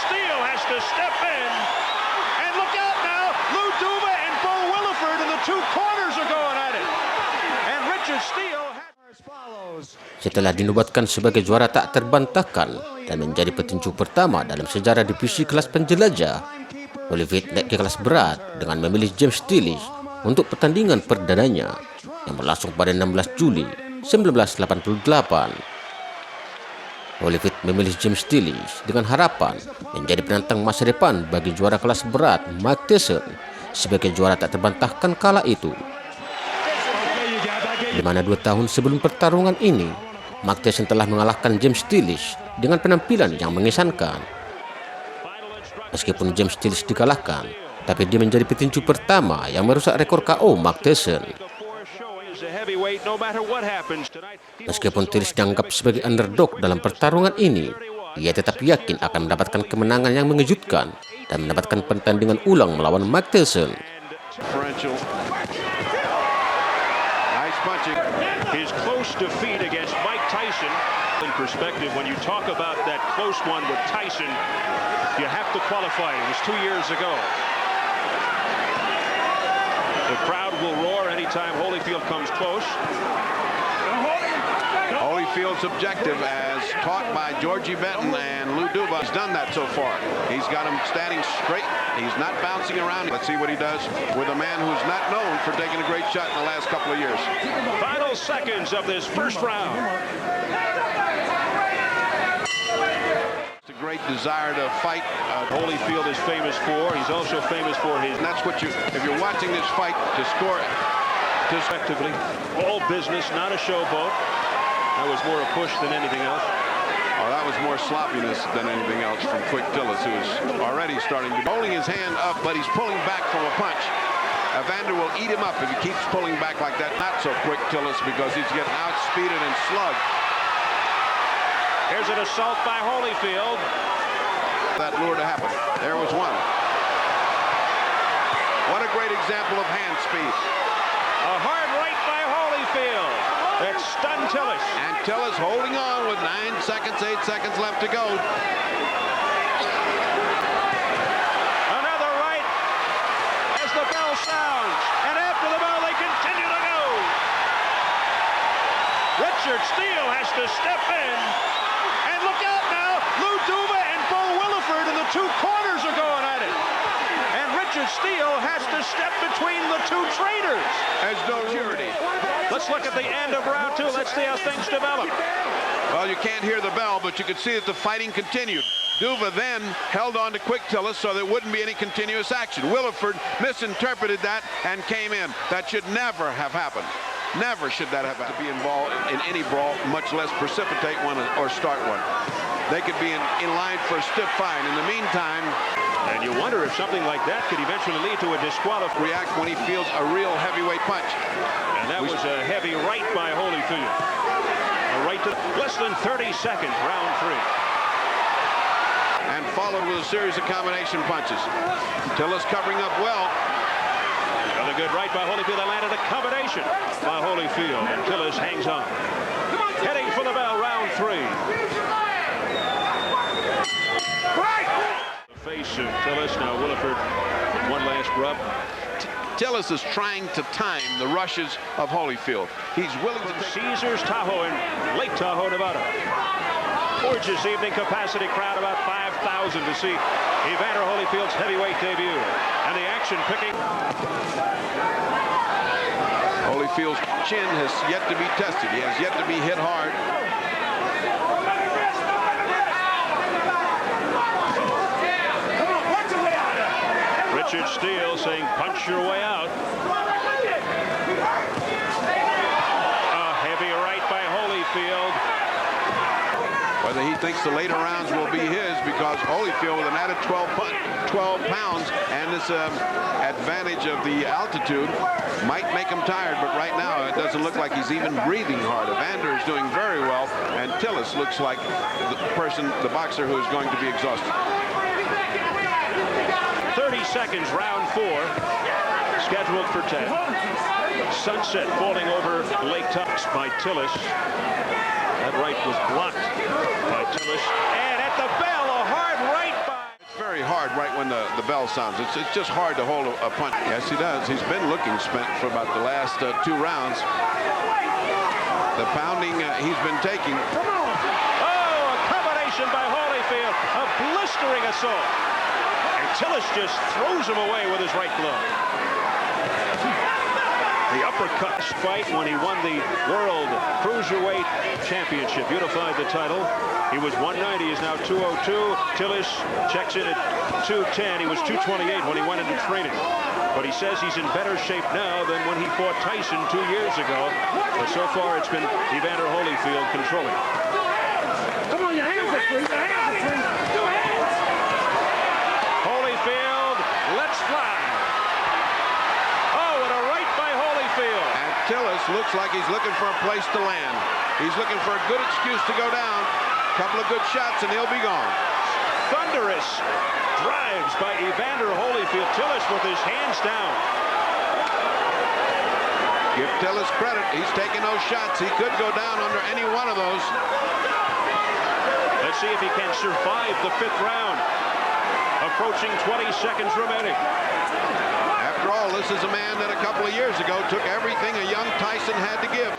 Steele has to step in. And look out now, Lou Duva and Bo Williford in the two corners are going at it. And Richard Steele as follows. Setelah dinobatkan sebagai juara tak terbantahkan dan menjadi petinju pertama dalam sejarah divisi kelas penjelajah, Holyfield naik ke kelas berat dengan memilih tillis untuk pertandingan perdananya yang berlangsung pada 16 Juli 1988. Holyfield memilih tillis dengan harapan menjadi penantang masa depan bagi juara kelas berat Tyson sebagai juara tak terbantahkan kala itu. Di mana 2 tahun sebelum pertarungan ini, Tyson telah mengalahkan tillis dengan penampilan yang mengesankan. Meskipun tillis dikalahkan, tapi dia menjadi petinju pertama yang merusak rekor KO Tyson. Meskipun tillis dianggap sebagai underdog dalam pertarungan ini, ia tetap yakin akan mendapatkan kemenangan yang mengejutkan dan mendapatkan pertandingan ulang melawan Tyson. His close defeat against Mike Tyson. In perspective, when you talk about that close one with Tyson, you have to qualify. It was 2 years ago. The crowd will roar anytime Holyfield comes close. Holyfield's objective, as taught by Georgie Benton and Lou Duva, he's done that so far. He's got him standing straight. He's not bouncing around. Let's see what he does with a man who's not known for taking a great shot in the last couple of years. Final seconds of this first round. It's a great desire to fight. Holyfield is famous for. He's also famous for his. And that's what if you're watching this fight, to score it. Effectively, all business, not a showboat. That was more a push than anything else. Oh, that was more sloppiness than anything else from Quick Tillis, who is already starting to holding his hand up, but he's pulling back from a punch. Evander will eat him up if he keeps pulling back like that. Not so Quick Tillis, because he's getting outspeeded and slugged. Here's an assault by Holyfield. That lure to happen. There was one. What a great example of hand speed. A hard right by Holyfield. That stunned Tillis. And Tillis holding on with 9 seconds, 8 seconds left to go. Another right as the bell sounds. And after the bell, they continue to go. Richard Steele has to step in. And look out now, Lou Duva and Bo Williford in the two corners are going at it. And Richard Steele has to step between the two trainers. There's no surety. Let's look at the end of round 2. Let's see how things develop. Well, you can't hear the bell, but you can see that the fighting continued. Duva then held on to Quick Tillis so there wouldn't be any continuous action. Williford misinterpreted that and came in. That should never have happened. Never should that have happened. To be involved in any brawl, much less precipitate one or start one. They could be in line for a stiff fine. In the meantime, and you wonder if something like that could eventually lead to a disqualification. React when he feels a real heavyweight punch. And that was a heavy right by Holyfield. A right to less than 30 seconds, round 3. And followed with a series of combination punches. Tillis covering up well. Another good right by Holyfield. That landed a combination by Holyfield. And Tillis hangs on. Heading for the bell, round 3. Face of Tillis, now Williford, one last rub. Tillis is trying to time the rushes of Holyfield. He's willing to Caesars Tahoe in Lake Tahoe, Nevada. Gorgeous evening capacity crowd, about 5,000 to see Evander Holyfield's heavyweight debut. And the action picking. Holyfield's chin has yet to be tested. He has yet to be hit hard. Richard Steele saying, punch your way out. A heavy right by Holyfield. Whether he thinks the later rounds will be his, because Holyfield with an added 12 pounds and this advantage of the altitude might make him tired, but right now it doesn't look like he's even breathing hard. Evander is doing very well, and Tillis looks like the boxer who is going to be exhausted. 30 seconds, round 4, scheduled for 10. Sunset falling over Lake Tahoe by Tillis. That right was blocked by Tillis. And at the bell, a hard right by very hard right when the bell sounds. It's just hard to hold a punch. Yes, he does. He's been looking spent for about the last 2 rounds. The pounding he's been taking. Oh, a combination by Holyfield. A blistering assault. And Tillis just throws him away with his right glove. The uppercut fight when he won the World Cruiserweight Championship, unified the title. He was 190, he's now 202. Tillis checks in at 210. He was 228 when he went into training. But he says he's in better shape now than when he fought Tyson 2 years ago. But so far it's been Evander Holyfield controlling. Come on, your hands are free. Your hands are free. Two hands. Holyfield, let's fly. Oh, and a right by Holyfield. And Tillis looks like he's looking for a place to land. He's looking for a good excuse to go down. Couple of good shots and he'll be gone. Thunderous drives by Evander Holyfield. Tillis with his hands down. Give Tillis credit. He's taking those shots. He could go down under any one of those. Let's see if he can survive the 5th round. Approaching 20 seconds remaining. After all, this is a man that a couple of years ago took everything a young Tyson had to give.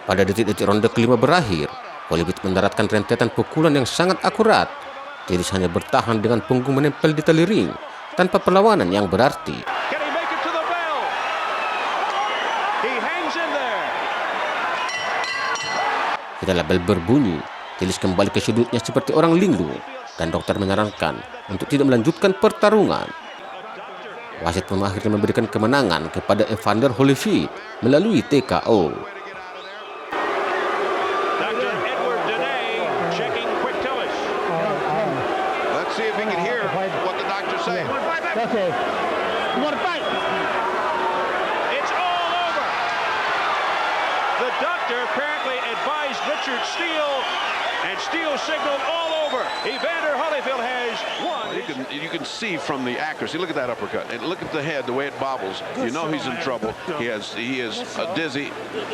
Pada detik-detik ronde kelima berakhir, Holyfield mendaratkan rentetan pukulan yang sangat akurat. Tillis hanya bertahan dengan punggung menempel di tali ring tanpa perlawanan yang berarti. Can he make it to the bell? He hangs in there. Setelah bel berbunyi, Tillis kembali ke sudutnya seperti orang linglung dan dokter menyarankan untuk tidak melanjutkan pertarungan. Wasit pun akhirnya memberikan kemenangan kepada Evander Holyfield melalui TKO. Let's see if he can hear what the doctor's saying. Okay. You want to fight? It's all over. The doctor apparently advised Richard Steele, and Steele signaled all over. Evander Holyfield has won. You can see from the accuracy. Look at that uppercut. And look at the head, the way it bobbles. You know he's in trouble. He is dizzy.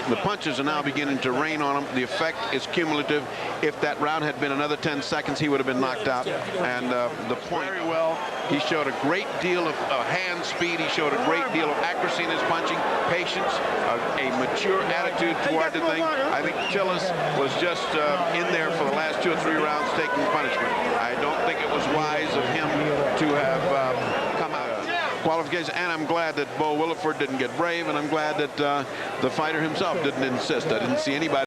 The punches are now beginning to rain on him. The effect is cumulative. If that round had been another 10 seconds, he would have been knocked out. And the point, very well, he showed a great deal of hand speed. He showed a great deal of accuracy in his punching, patience, a mature attitude toward the thing. I think Tillis was just in there for the last 2 or 3 rounds taking punishment. I don't think it was wise of him to have come out of qualification, and I'm glad that Williford didn't get brave, and I'm glad that the fighter himself didn't insist. I didn't see anybody